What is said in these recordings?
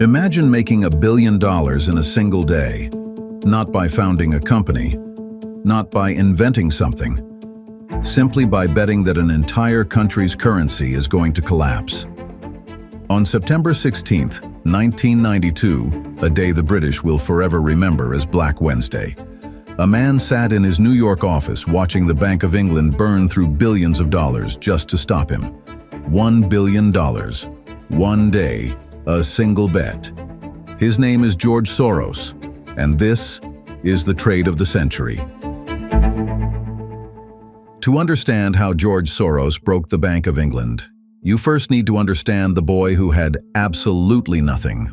Imagine making $1 billion in a single day, not by founding a company, not by inventing something, simply by betting that an entire country's currency is going to collapse. On September 16, 1992, a day the British will forever remember as Black Wednesday, a man sat in his New York office watching the Bank of England burn through billions of dollars just to stop him. $1 billion. One day. A single bet. His name is George Soros, and this is the trade of the century. To understand how George Soros broke the Bank of England, you first need to understand the boy who had absolutely nothing.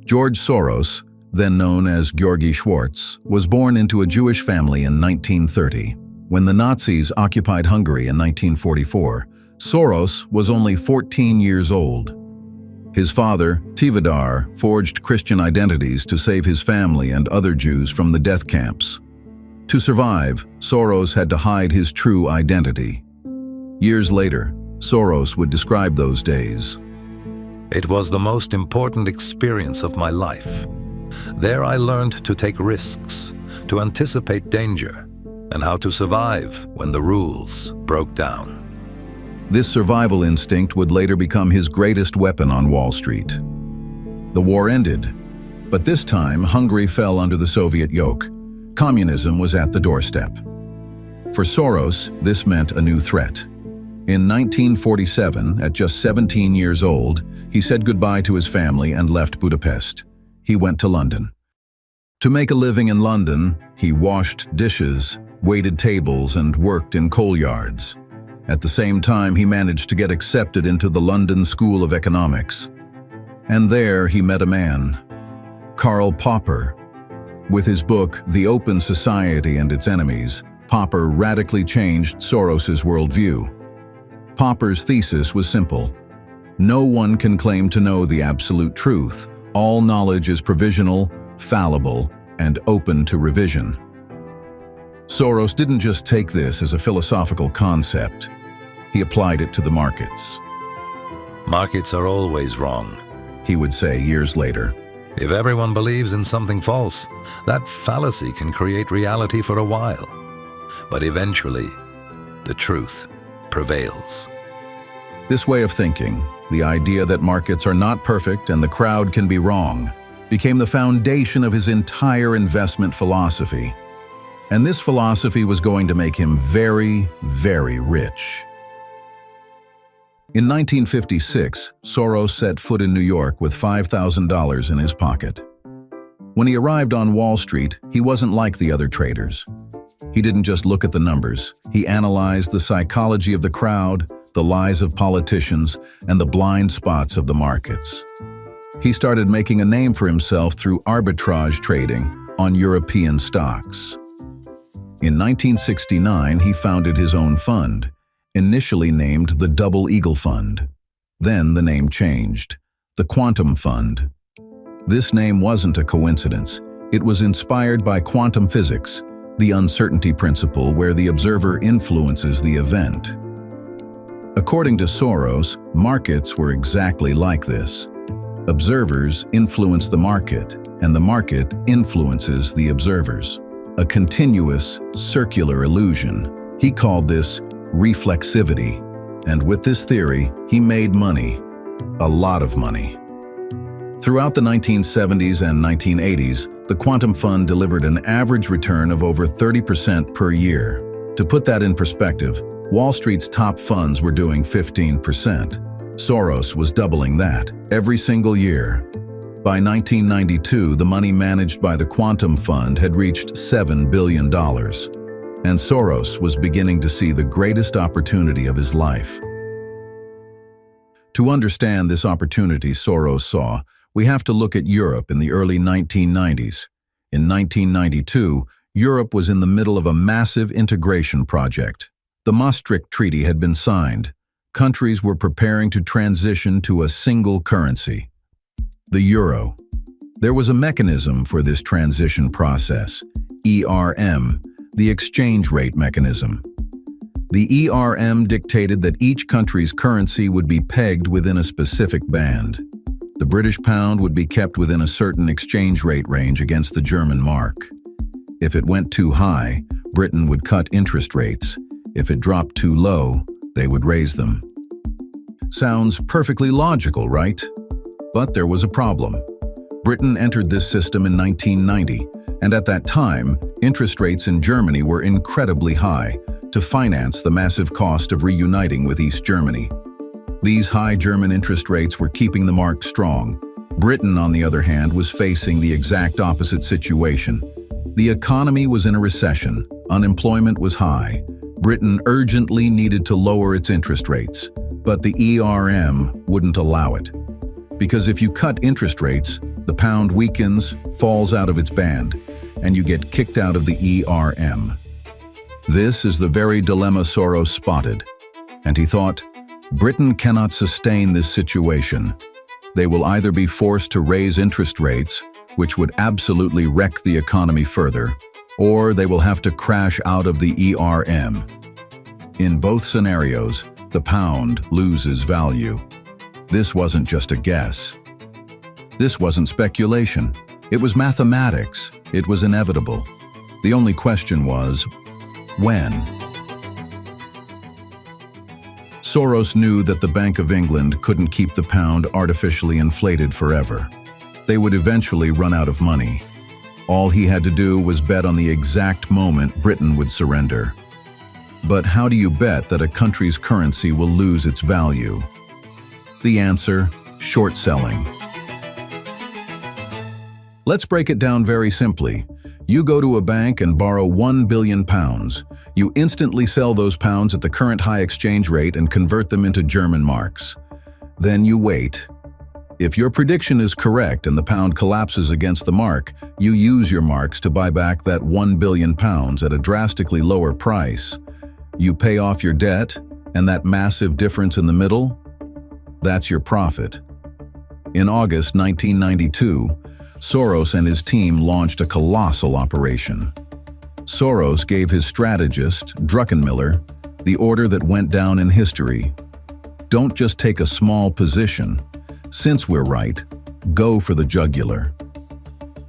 George Soros, then known as Georgi Schwartz, was born into a Jewish family in 1930. When the Nazis occupied Hungary in 1944, Soros was only 14 years old. His father, Tivadar, forged Christian identities to save his family and other Jews from the death camps. To survive, Soros had to hide his true identity. Years later, Soros would describe those days. It was the most important experience of my life. There I learned to take risks, to anticipate danger, and how to survive when the rules broke down. This survival instinct would later become his greatest weapon on Wall Street. The war ended, but this time Hungary fell under the Soviet yoke. Communism was at the doorstep. For Soros, this meant a new threat. In 1947, at just 17 years old, he said goodbye to his family and left Budapest. He went to London. To make a living in London, he washed dishes, waited tables, and worked in coal yards. At the same time, he managed to get accepted into the London School of Economics. And there he met a man, Karl Popper. With his book, The Open Society and Its Enemies, Popper radically changed Soros's worldview. Popper's thesis was simple. No one can claim to know the absolute truth. All knowledge is provisional, fallible, and open to revision. Soros didn't just take this as a philosophical concept. He applied it to the markets. Markets are always wrong, he would say years later. If everyone believes in something false, that fallacy can create reality for a while. But eventually, the truth prevails. This way of thinking, the idea that markets are not perfect and the crowd can be wrong, became the foundation of his entire investment philosophy. And this philosophy was going to make him very, very rich. In 1956, Soros set foot in New York with $5,000 in his pocket. When he arrived on Wall Street, he wasn't like the other traders. He didn't just look at the numbers. He analyzed the psychology of the crowd, the lies of politicians, and the blind spots of the markets. He started making a name for himself through arbitrage trading on European stocks. In 1969, he founded his own fund, initially named the Double Eagle Fund. Then the name changed, the Quantum Fund. This name wasn't a coincidence. It was inspired by quantum physics, the uncertainty principle where the observer influences the event. According to Soros, markets were exactly like this. Observers influence the market, and the market influences the observers. A continuous, circular illusion. He called this reflexivity, and with this theory, he made money, a lot of money. Throughout the 1970s and 1980s, the Quantum Fund delivered an average return of over 30% per year. To put that in perspective, Wall Street's top funds were doing 15%. Soros was doubling that every single year. By 1992, the money managed by the Quantum Fund had reached $7 billion. And Soros was beginning to see the greatest opportunity of his life. To understand this opportunity Soros saw, we have to look at Europe in the early 1990s. In 1992, Europe was in the middle of a massive integration project. The Maastricht Treaty had been signed. Countries were preparing to transition to a single currency, the euro. There was a mechanism for this transition process, ERM, the exchange rate mechanism. The ERM dictated that each country's currency would be pegged within a specific band. The British pound would be kept within a certain exchange rate range against the German mark. If it went too high, Britain would cut interest rates. If it dropped too low, they would raise them. Sounds perfectly logical, right? But there was a problem. Britain entered this system in 1990, and at that time, interest rates in Germany were incredibly high to finance the massive cost of reuniting with East Germany. These high German interest rates were keeping the mark strong. Britain, on the other hand, was facing the exact opposite situation. The economy was in a recession, unemployment was high. Britain urgently needed to lower its interest rates, but the ERM wouldn't allow it. Because if you cut interest rates, the pound weakens, falls out of its band, and you get kicked out of the ERM. This is the very dilemma Soros spotted, and he thought, Britain cannot sustain this situation. They will either be forced to raise interest rates, which would absolutely wreck the economy further, or they will have to crash out of the ERM. In both scenarios, the pound loses value. This wasn't just a guess. This wasn't speculation. It was mathematics. It was inevitable. The only question was, when? Soros knew that the Bank of England couldn't keep the pound artificially inflated forever. They would eventually run out of money. All he had to do was bet on the exact moment Britain would surrender. But how do you bet that a country's currency will lose its value? The answer, short selling. Let's break it down very simply. You go to a bank and borrow £1 billion. You instantly sell those pounds at the current high exchange rate and convert them into German marks. Then you wait. If your prediction is correct and the pound collapses against the mark, you use your marks to buy back that £1 billion at a drastically lower price. You pay off your debt, and that massive difference in the middle? That's your profit. In August 1992, Soros and his team launched a colossal operation. Soros gave his strategist, Druckenmiller, the order that went down in history. Don't just take a small position. Since we're right, go for the jugular.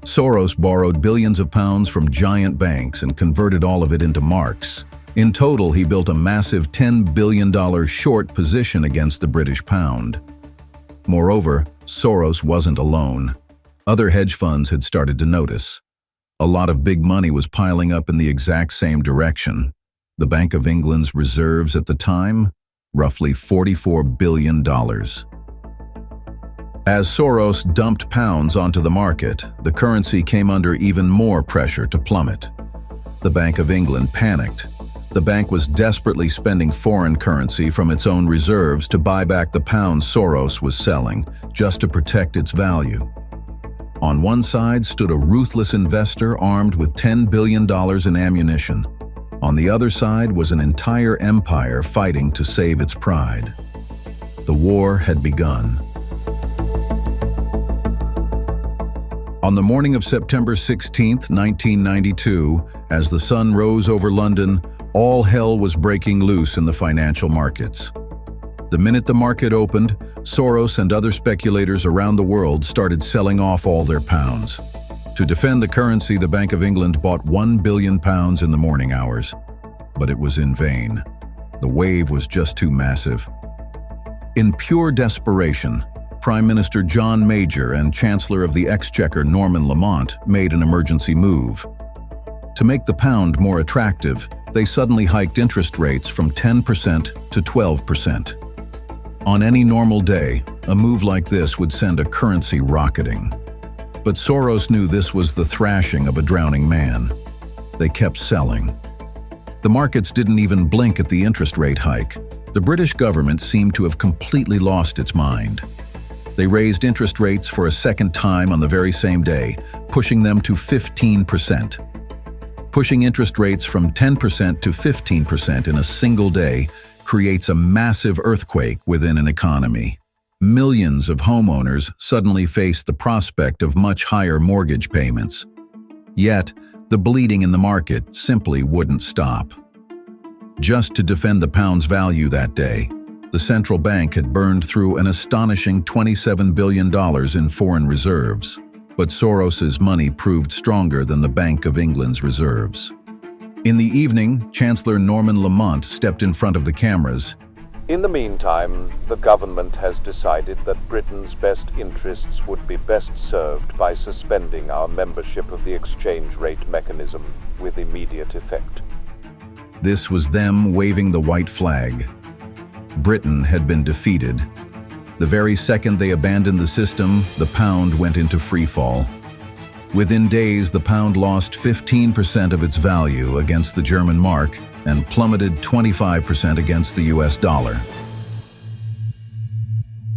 Soros borrowed billions of pounds from giant banks and converted all of it into marks. In total, he built a massive $10 billion short position against the British pound. Moreover, Soros wasn't alone. Other hedge funds had started to notice. A lot of big money was piling up in the exact same direction. The Bank of England's reserves at the time, roughly $44 billion. As Soros dumped pounds onto the market, the currency came under even more pressure to plummet. The Bank of England panicked. The bank was desperately spending foreign currency from its own reserves to buy back the pounds Soros was selling, just to protect its value. On one side stood a ruthless investor armed with $10 billion in ammunition. On the other side was an entire empire fighting to save its pride. The war had begun. On the morning of September 16, 1992, as the sun rose over London, all hell was breaking loose in the financial markets. The minute the market opened, Soros and other speculators around the world started selling off all their pounds. To defend the currency, the Bank of England bought £1 billion in the morning hours. But it was in vain. The wave was just too massive. In pure desperation, Prime Minister John Major and Chancellor of the Exchequer Norman Lamont made an emergency move. To make the pound more attractive, they suddenly hiked interest rates from 10% to 12%. On any normal day, a move like this would send a currency rocketing. But Soros knew this was the thrashing of a drowning man. They kept selling. The markets didn't even blink at the interest rate hike. The British government seemed to have completely lost its mind. They raised interest rates for a second time on the very same day, pushing them to 15%. Pushing interest rates from 10% to 15% in a single day creates a massive earthquake within an economy. Millions of homeowners suddenly faced the prospect of much higher mortgage payments. Yet, the bleeding in the market simply wouldn't stop. Just to defend the pound's value that day, The central bank had burned through an astonishing $27 billion in foreign reserves, but Soros's money proved stronger than the Bank of England's reserves. In the evening, Chancellor Norman Lamont stepped in front of the cameras. In the meantime, the government has decided that Britain's best interests would be best served by suspending our membership of the exchange rate mechanism with immediate effect. This was them waving the white flag. Britain had been defeated. The very second they abandoned the system, the pound went into freefall. Within days, the pound lost 15% of its value against the German mark and plummeted 25% against the US dollar.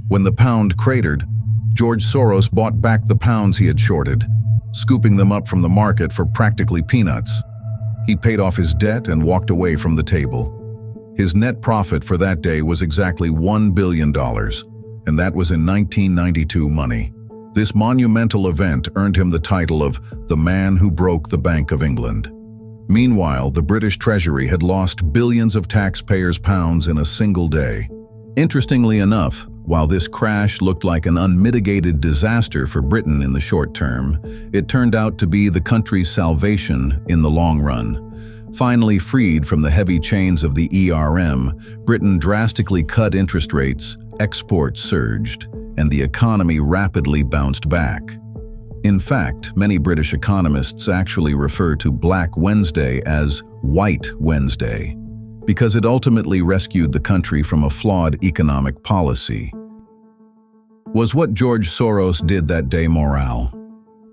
When the pound cratered, George Soros bought back the pounds he had shorted, scooping them up from the market for practically peanuts. He paid off his debt and walked away from the table. His net profit for that day was exactly $1 billion, and that was in 1992 money. This monumental event earned him the title of the man who broke the Bank of England. Meanwhile, the British Treasury had lost billions of taxpayers' pounds in a single day. Interestingly enough, while this crash looked like an unmitigated disaster for Britain in the short term, it turned out to be the country's salvation in the long run. Finally freed from the heavy chains of the ERM, Britain drastically cut interest rates, exports surged, and the economy rapidly bounced back. In fact, many British economists actually refer to Black Wednesday as White Wednesday, because it ultimately rescued the country from a flawed economic policy. Was what George Soros did that day morale?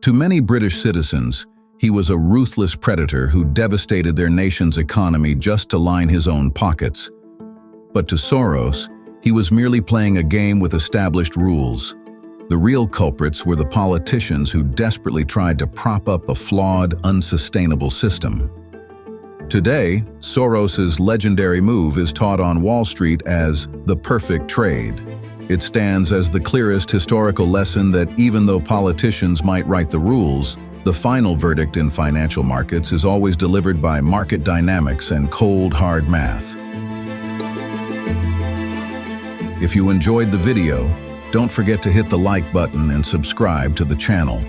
To many British citizens, he was a ruthless predator who devastated their nation's economy just to line his own pockets. But to Soros, he was merely playing a game with established rules. The real culprits were the politicians who desperately tried to prop up a flawed, unsustainable system. Today, Soros's legendary move is taught on Wall Street as the perfect trade. It stands as the clearest historical lesson that even though politicians might write the rules, the final verdict in financial markets is always delivered by market dynamics and cold, hard math. If you enjoyed the video, don't forget to hit the like button and subscribe to the channel.